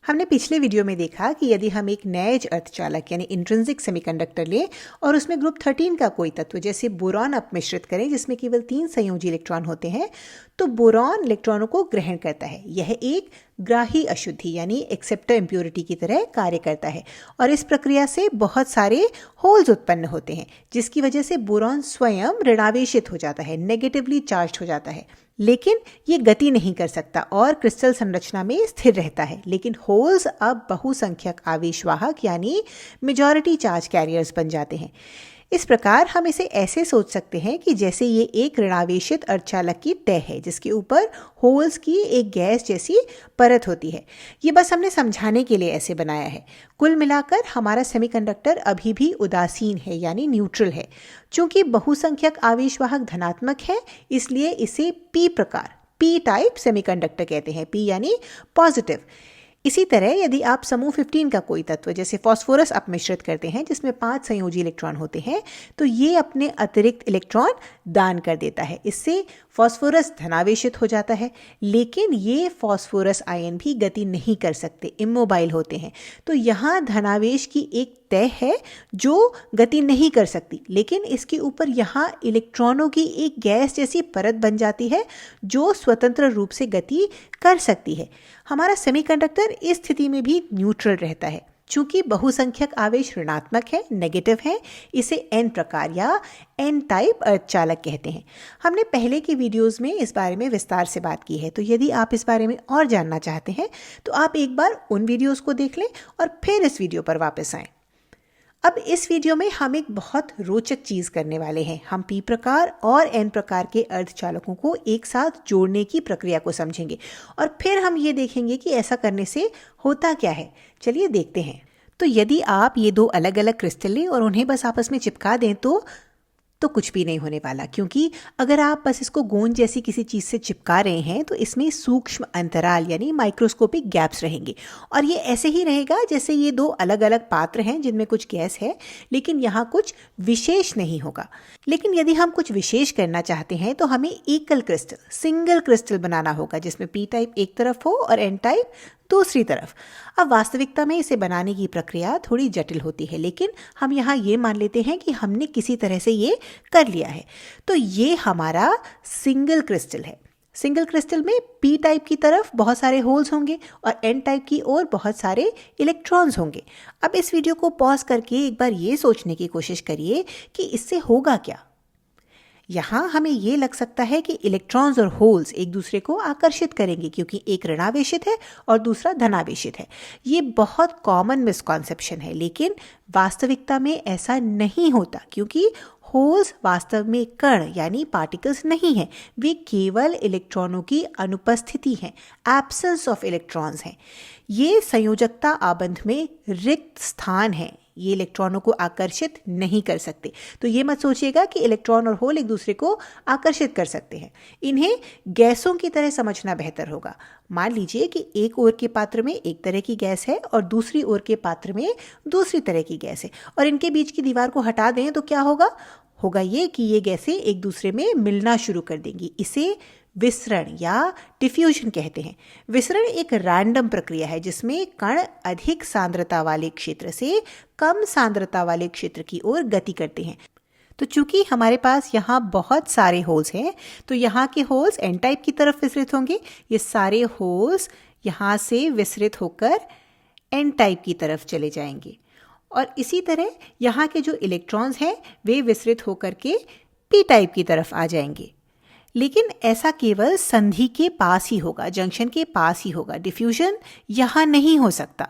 हमने पिछले वीडियो में देखा कि यदि हम एक नैज अर्धचालक यानी इंट्रिंसिक सेमीकंडक्टर लें और उसमें ग्रुप 13 का कोई तत्व जैसे बोरॉन अपमिश्रित करें जिसमें केवल 3 संयोजी इलेक्ट्रॉन होते हैं, तो बोरॉन इलेक्ट्रॉनों को ग्रहण करता है। यह एक ग्राही अशुद्धि यानी एक्सेप्टर इम्प्योरिटी की तरह कार्य करता है और इस प्रक्रिया से बहुत सारे होल्स उत्पन्न होते हैं, जिसकी वजह से बोरॉन स्वयं ऋणावेशित हो जाता है, नेगेटिवली चार्ज हो जाता है। लेकिन ये गति नहीं कर सकता और क्रिस्टल संरचना में स्थिर रहता है। लेकिन होल्स अब बहुसंख्यक आवेशवाहक यानी मेजॉरिटी चार्ज कैरियर्स बन जाते हैं। इस प्रकार हम इसे ऐसे सोच सकते हैं कि जैसे ये एक ऋणावेशित अर्धचालक की तह है जिसके ऊपर होल्स की एक गैस जैसी परत होती है। ये बस हमने समझाने के लिए ऐसे बनाया है। कुल मिलाकर हमारा सेमीकंडक्टर अभी भी उदासीन है यानी न्यूट्रल है। चूंकि बहुसंख्यक आवेशवाहक धनात्मक है, इसलिए इसे पी प्रकार पी टाइप सेमीकंडक्टर कहते हैं। पी यानी पॉजिटिव। इसी तरह यदि आप समूह 15 का कोई तत्व जैसे फास्फोरस अपमिश्रित करते हैं जिसमें 5 संयोजी इलेक्ट्रॉन होते हैं, तो ये अपने अतिरिक्त इलेक्ट्रॉन दान कर देता है। इससे फास्फोरस धनावेशित हो जाता है, लेकिन ये फास्फोरस आयन भी गति नहीं कर सकते, इमोबाइल होते हैं। तो यहाँ धनावेश की एक तह है जो गति नहीं कर सकती, लेकिन इसके ऊपर यहाँ इलेक्ट्रॉनों की एक गैस जैसी परत बन जाती है जो स्वतंत्र रूप से गति कर सकती है। हमारा सेमीकंडक्टर इस स्थिति में भी न्यूट्रल रहता है। चूंकि बहुसंख्यक आवेश ऋणात्मक है, नेगेटिव है, इसे एन प्रकार या एन टाइप अर्धचालक कहते हैं। हमने पहले के वीडियोस में इस बारे में विस्तार से बात की है, तो यदि आप इस बारे में और जानना चाहते हैं तो आप एक बार उन वीडियोस को देख लें और फिर इस वीडियो पर वापस आएं। अब इस वीडियो में हम एक बहुत रोचक चीज करने वाले हैं। हम पी प्रकार और एन प्रकार के अर्धचालकों को एक साथ जोड़ने की प्रक्रिया को समझेंगे और फिर हम ये देखेंगे कि ऐसा करने से होता क्या है। चलिए देखते हैं। तो यदि आप ये दो अलग अलग क्रिस्टल लें और उन्हें बस आपस में चिपका दें तो कुछ भी नहीं होने वाला, क्योंकि अगर आप बस इसको गोंद जैसी किसी चीज़ से चिपका रहे हैं तो इसमें सूक्ष्म अंतराल यानी माइक्रोस्कोपिक गैप्स रहेंगे और ये ऐसे ही रहेगा जैसे ये दो अलग अलग पात्र हैं जिनमें कुछ गैस है, लेकिन यहाँ कुछ विशेष नहीं होगा। लेकिन यदि हम कुछ विशेष करना चाहते हैं तो हमें एकल क्रिस्टल, सिंगल क्रिस्टल बनाना होगा जिसमें पी टाइप एक तरफ हो और एन टाइप दूसरी तरफ। अब वास्तविकता में इसे बनाने की प्रक्रिया थोड़ी जटिल होती है, लेकिन हम यहाँ ये मान लेते हैं कि हमने किसी तरह से ये कर लिया है। तो ये हमारा सिंगल क्रिस्टल है। सिंगल क्रिस्टल में पी टाइप की तरफ बहुत सारे होल्स होंगे और एन टाइप की ओर बहुत सारे इलेक्ट्रॉन्स होंगे। अब इस वीडियो को पॉज करके एक बार ये सोचने की कोशिश करिए कि इससे होगा क्या। यहाँ हमें ये लग सकता है कि इलेक्ट्रॉन्स और होल्स एक दूसरे को आकर्षित करेंगे क्योंकि एक ऋणावेशित है और दूसरा धनावेशित है। ये बहुत कॉमन मिसकॉन्सेप्शन है, लेकिन वास्तविकता में ऐसा नहीं होता क्योंकि होल्स वास्तव में कण यानी पार्टिकल्स नहीं है, वे केवल इलेक्ट्रॉनों की अनुपस्थिति हैं, एब्सेंस ऑफ इलेक्ट्रॉन्स हैं। ये संयोजकता आबंध में रिक्त स्थान है, ये इलेक्ट्रॉनों को आकर्षित नहीं कर सकते। तो ये मत सोचिएगा कि इलेक्ट्रॉन और होल एक दूसरे को आकर्षित कर सकते हैं। इन्हें गैसों की तरह समझना बेहतर होगा। मान लीजिए कि एक ओर के पात्र में एक तरह की गैस है और दूसरी ओर के पात्र में दूसरी तरह की गैस है और इनके बीच की दीवार को हटा दें तो क्या होगा? होगा ये कि ये गैसें एक दूसरे में मिलना शुरू कर देंगी। इसे विसरण या डिफ्यूजन कहते हैं। विसरण एक रैंडम प्रक्रिया है जिसमें कण अधिक सांद्रता वाले क्षेत्र से कम सांद्रता वाले क्षेत्र की ओर गति करते हैं। तो चूंकि हमारे पास यहाँ बहुत सारे होल्स हैं, तो यहाँ के होल्स एन टाइप की तरफ विसरित होंगे। ये सारे होल्स यहाँ से विसरित होकर एन टाइप की तरफ चले जाएंगे और इसी तरह यहाँ के जो इलेक्ट्रॉन्स हैं वे विसरित होकर के पी टाइप की तरफ आ जाएंगे। लेकिन ऐसा केवल संधि के पास ही होगा, जंक्शन के पास ही होगा। डिफ्यूजन यहाँ नहीं हो सकता।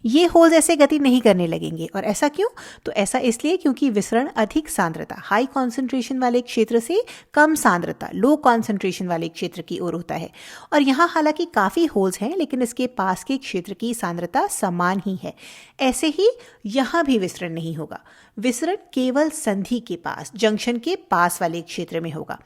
ये होल्स ऐसे गति नहीं करने लगेंगे। और ऐसा क्यों? तो ऐसा इसलिए क्योंकि विसरण अधिक सांद्रता, हाई कॉन्सेंट्रेशन वाले क्षेत्र से कम सांद्रता, लो कॉन्सेंट्रेशन वाले क्षेत्र की ओर होता है। और यहाँ हालांकि काफ़ी होल्स हैं, लेकिन इसके पास के क्षेत्र की सांद्रता समान ही है। ऐसे ही यहाँ भी विसरण नहीं होगा। विसरण केवल संधि के पास, जंक्शन के पास वाले क्षेत्र में होगा।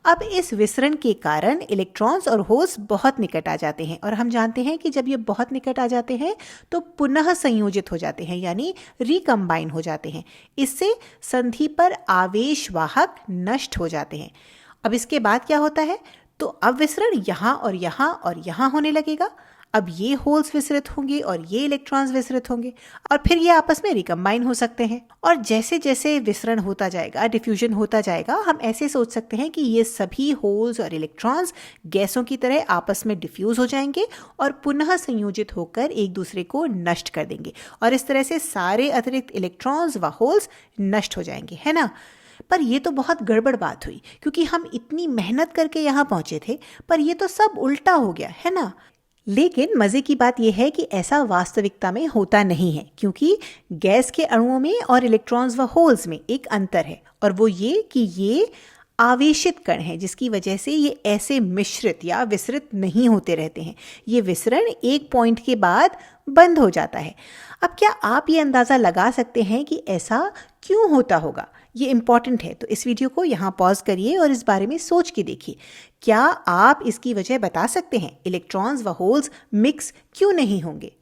अब इस विसरण के कारण इलेक्ट्रॉन्स और होल्स बहुत निकट आ जाते हैं और हम जानते हैं कि जब ये बहुत निकट आ जाते हैं तो पुनः संयोजित हो जाते हैं यानी रिकम्बाइन हो जाते हैं। इससे संधि पर आवेश वाहक नष्ट हो जाते हैं। अब इसके बाद क्या होता है? तो अब विसरण यहाँ और यहाँ और यहाँ होने लगेगा। अब ये होल्स विसरित होंगे और ये इलेक्ट्रॉन्स विसरित होंगे और फिर ये आपस में रिकम्बाइन हो सकते हैं। और जैसे जैसे विसरण होता जाएगा, डिफ्यूजन होता जाएगा, हम ऐसे सोच सकते हैं कि ये सभी होल्स और इलेक्ट्रॉन्स गैसों की तरह आपस में डिफ्यूज हो जाएंगे और पुनः संयोजित होकर एक दूसरे को नष्ट कर देंगे और इस तरह से सारे अतिरिक्त इलेक्ट्रॉन्स व होल्स नष्ट हो जाएंगे, है ना। पर ये तो बहुत गड़बड़ बात हुई, क्योंकि हम इतनी मेहनत करके यहाँ पहुंचे थे, पर ये तो सब उल्टा हो गया, है ना। लेकिन मज़े की बात यह है कि ऐसा वास्तविकता में होता नहीं है, क्योंकि गैस के अणुओं में और इलेक्ट्रॉन्स व होल्स में एक अंतर है, और वो ये कि ये आवेशित कण हैं, जिसकी वजह से ये ऐसे मिश्रित या विसरित नहीं होते रहते हैं। ये विसरण एक पॉइंट के बाद बंद हो जाता है। अब क्या आप ये अंदाज़ा लगा सकते हैं कि ऐसा क्यों होता होगा? ये इम्पॉर्टेंट है, तो इस वीडियो को यहाँ पॉज करिए और इस बारे में सोच के देखिए। क्या आप इसकी वजह बता सकते हैं? इलेक्ट्रॉन्स व होल्स मिक्स क्यों नहीं होंगे?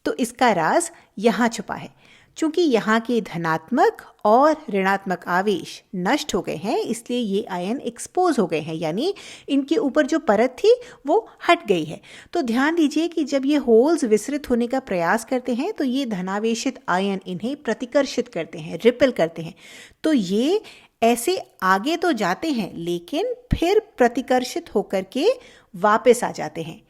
तो इसका राज यहाँ छुपा है। चूंकि यहाँ के धनात्मक और ऋणात्मक आवेश नष्ट हो गए हैं, इसलिए ये आयन एक्सपोज हो गए हैं, यानी इनके ऊपर जो परत थी वो हट गई है। तो ध्यान दीजिए कि जब ये होल्स विसरित होने का प्रयास करते हैं तो ये धनावेशित आयन इन्हें प्रतिकर्षित करते हैं, रिपेल करते हैं। तो ये ऐसे आगे तो जाते हैं, लेकिन फिर प्रतिकर्षित होकर के वापस आ जाते हैं।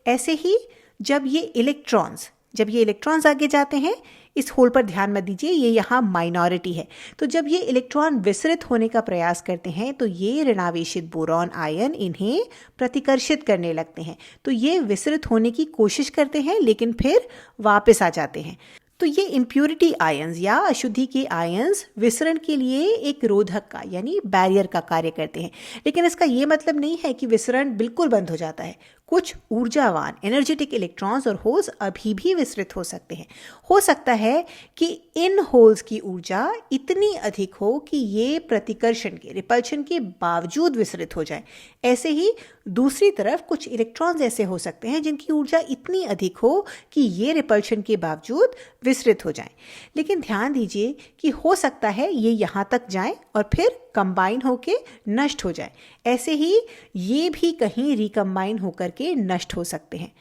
ऐसे ही जब ये इलेक्ट्रॉन्स आगे जाते हैं, इस होल पर ध्यान मत दीजिए, ये यहाँ माइनॉरिटी है। तो जब ये इलेक्ट्रॉन विसरित होने का प्रयास करते हैं तो ये ऋणावेशित बोरॉन आयन इन्हें प्रतिकर्षित करने लगते हैं। तो ये विसरित होने की कोशिश करते हैं, लेकिन फिर वापस आ जाते हैं। तो ये इम्प्योरिटी आयंस या अशुद्धि के आयंस विसरण के लिए एक रोधक का यानी बैरियर का कार्य करते हैं। लेकिन इसका ये मतलब नहीं है कि विसरण बिल्कुल बंद हो जाता है। कुछ ऊर्जावान एनर्जेटिक इलेक्ट्रॉन्स और होल्स अभी भी विसरित हो सकते हैं। हो सकता है कि इन होल्स की ऊर्जा इतनी अधिक हो कि ये प्रतिकर्षण के रिपल्शन के बावजूद विसरित हो जाए। ऐसे ही दूसरी तरफ कुछ इलेक्ट्रॉन्स ऐसे हो सकते हैं जिनकी ऊर्जा इतनी अधिक हो कि ये रिपल्शन के बावजूद विसरित हो जाएं। लेकिन ध्यान दीजिए कि हो सकता है ये यहाँ तक जाएं और फिर कंबाइन होके नष्ट हो जाए। ऐसे ही ये भी कहीं रिकम्बाइन होकर के नष्ट हो सकते हैं।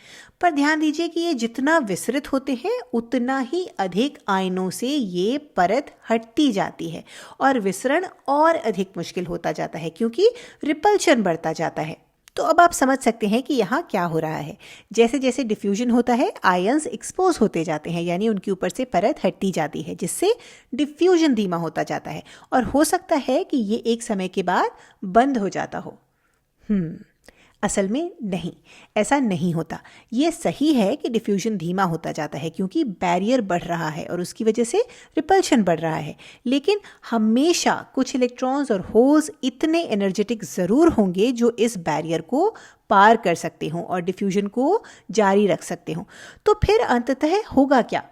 पर ध्यान दीजिए कि ये जितना विसरित होते हैं उतना ही अधिक आयनों से ये परत हटती जाती है और विसरण और अधिक मुश्किल होता जाता है, क्योंकि रिपल्शन बढ़ता जाता है। तो अब आप समझ सकते हैं कि यहाँ क्या हो रहा है। जैसे जैसे डिफ्यूजन होता है, आयंस एक्सपोज होते जाते हैं, यानी उनके ऊपर से परत हटती जाती है, जिससे डिफ्यूजन धीमा होता जाता है और हो सकता है कि ये एक समय के बाद बंद हो जाता हो। असल में नहीं, ऐसा नहीं होता। ये सही है कि डिफ्यूजन धीमा होता जाता है क्योंकि बैरियर बढ़ रहा है और उसकी वजह से रिपल्शन बढ़ रहा है। लेकिन हमेशा कुछ इलेक्ट्रॉन्स और होल्स इतने एनर्जेटिक ज़रूर होंगे जो इस बैरियर को पार कर सकते हों और डिफ्यूजन को जारी रख सकते हों। तो फिर अंततः होगा क्या?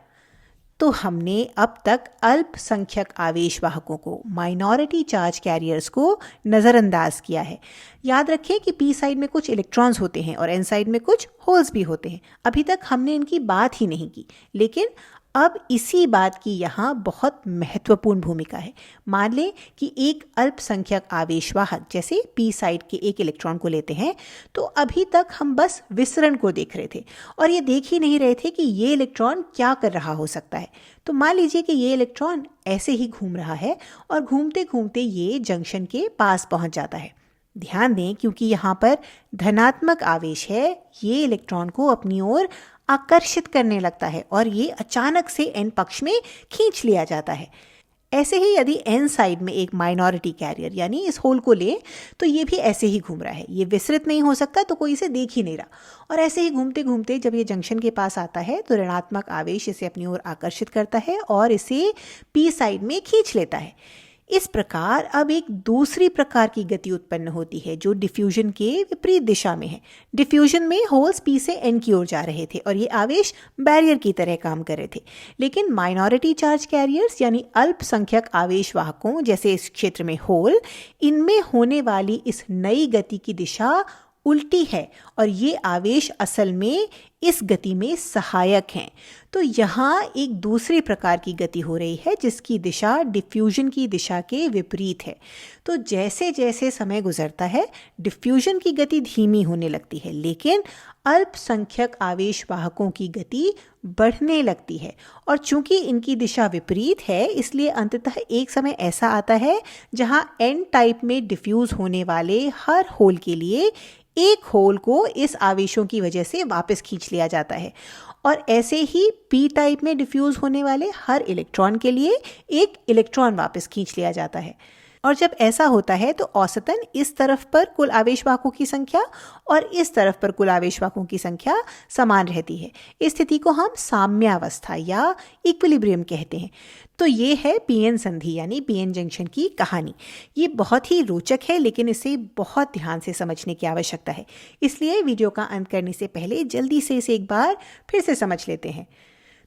तो हमने अब तक अल्पसंख्यक आवेश वाहकों को, माइनॉरिटी चार्ज कैरियर्स को नज़रअंदाज किया है। याद रखें कि पी साइड में कुछ इलेक्ट्रॉन्स होते हैं और एन साइड में कुछ होल्स भी होते हैं। अभी तक हमने इनकी बात ही नहीं की, लेकिन अब इसी बात की यहाँ बहुत महत्वपूर्ण भूमिका है। मान लें कि एक अल्पसंख्यक आवेशवाहक जैसे पी साइड के एक इलेक्ट्रॉन को लेते हैं, तो अभी तक हम बस विसरण को देख रहे थे और ये देख ही नहीं रहे थे कि ये इलेक्ट्रॉन क्या कर रहा हो सकता है। तो मान लीजिए कि ये इलेक्ट्रॉन ऐसे ही घूम रहा है और घूमते घूमते ये जंक्शन के पास पहुंच जाता है। ध्यान दें, क्योंकि यहाँ पर धनात्मक आवेश है, ये इलेक्ट्रॉन को अपनी ओर आकर्षित करने लगता है और ये अचानक से एन पक्ष में खींच लिया जाता है। ऐसे ही यदि एन साइड में एक माइनॉरिटी कैरियर यानी इस होल को ले, तो ये भी ऐसे ही घूम रहा है। ये विसरित नहीं हो सकता, तो कोई इसे देख ही नहीं रहा। और ऐसे ही घूमते घूमते जब ये जंक्शन के पास आता है तो ऋणात्मक आवेश इसे अपनी ओर आकर्षित करता है और इसे पी साइड में खींच लेता है। इस प्रकार अब एक दूसरी प्रकार की गति उत्पन्न होती है जो डिफ्यूजन के विपरीत दिशा में है। डिफ्यूजन में होल्स पी से एन की ओर जा रहे थे और ये आवेश बैरियर की तरह काम कर रहे थे। लेकिन माइनॉरिटी चार्ज कैरियर्स यानी अल्पसंख्यक आवेश वाहकों जैसे इस क्षेत्र में होल, इनमें होने वाली इस नई गति की दिशा उल्टी है और ये आवेश असल में इस गति में सहायक हैं। तो यहाँ एक दूसरे प्रकार की गति हो रही है जिसकी दिशा डिफ्यूजन की दिशा के विपरीत है। तो जैसे जैसे समय गुजरता है डिफ्यूजन की गति धीमी होने लगती है, लेकिन अल्पसंख्यक आवेश वाहकों की गति बढ़ने लगती है। और चूंकि इनकी दिशा विपरीत है इसलिए अंततः एक समय ऐसा आता है जहां एन टाइप में डिफ्यूज होने वाले हर होल के लिए एक होल को इस आवेशों की वजह से वापस खींच लिया जाता है, और ऐसे ही पी टाइप में डिफ्यूज होने वाले हर इलेक्ट्रॉन के लिए एक इलेक्ट्रॉन वापस खींच लिया जाता है। और जब ऐसा होता है तो औसतन इस तरफ पर कुल आवेशवाहकों की संख्या और इस तरफ पर कुल आवेशवाहकों की संख्या समान रहती है। इस स्थिति को हम साम्यावस्था या इक्विलिब्रियम कहते हैं। तो ये है पीएन संधि यानी पीएन जंक्शन की कहानी। ये बहुत ही रोचक है लेकिन इसे बहुत ध्यान से समझने की आवश्यकता है, इसलिए वीडियो का अंत करने से पहले जल्दी से इसे एक बार फिर से समझ लेते हैं।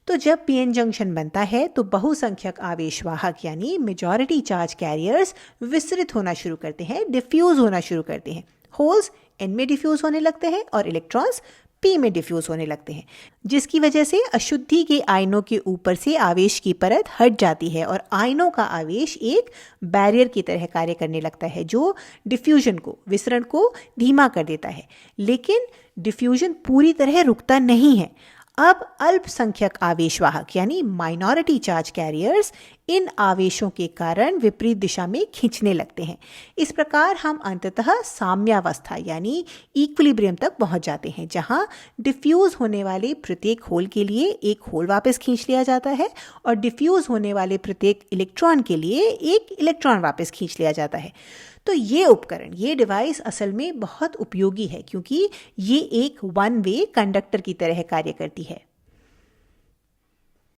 तो जब पीएन जंक्शन बनता है तो बहुसंख्यक आवेशवाहक यानी मेजॉरिटी चार्ज कैरियर्स विसरित होना शुरू करते हैं, डिफ्यूज होना शुरू करते हैं। होल्स एन में डिफ्यूज होने लगते हैं और इलेक्ट्रॉन्स पी में डिफ्यूज होने लगते हैं, जिसकी वजह से अशुद्धि के आयनों के ऊपर से आवेश की परत हट जाती है और आयनों का आवेश एक बैरियर की तरह कार्य करने लगता है जो डिफ्यूजन को, विसरण को धीमा कर देता है। लेकिन डिफ्यूजन पूरी तरह रुकता नहीं है। अब अल्पसंख्यक आवेशवाहक यानी माइनॉरिटी चार्ज कैरियर्स इन आवेशों के कारण विपरीत दिशा में खींचने लगते हैं। इस प्रकार हम अंततः साम्यावस्था यानी इक्विलिब्रियम तक पहुंच जाते हैं, जहां डिफ्यूज होने वाले प्रत्येक होल के लिए एक होल वापस खींच लिया जाता है और डिफ्यूज होने वाले प्रत्येक इलेक्ट्रॉन के लिए एक इलेक्ट्रॉन वापस खींच लिया जाता है। तो ये उपकरण, ये डिवाइस असल में बहुत उपयोगी है क्योंकि ये एक वन वे कंडक्टर की तरह कार्य करती है।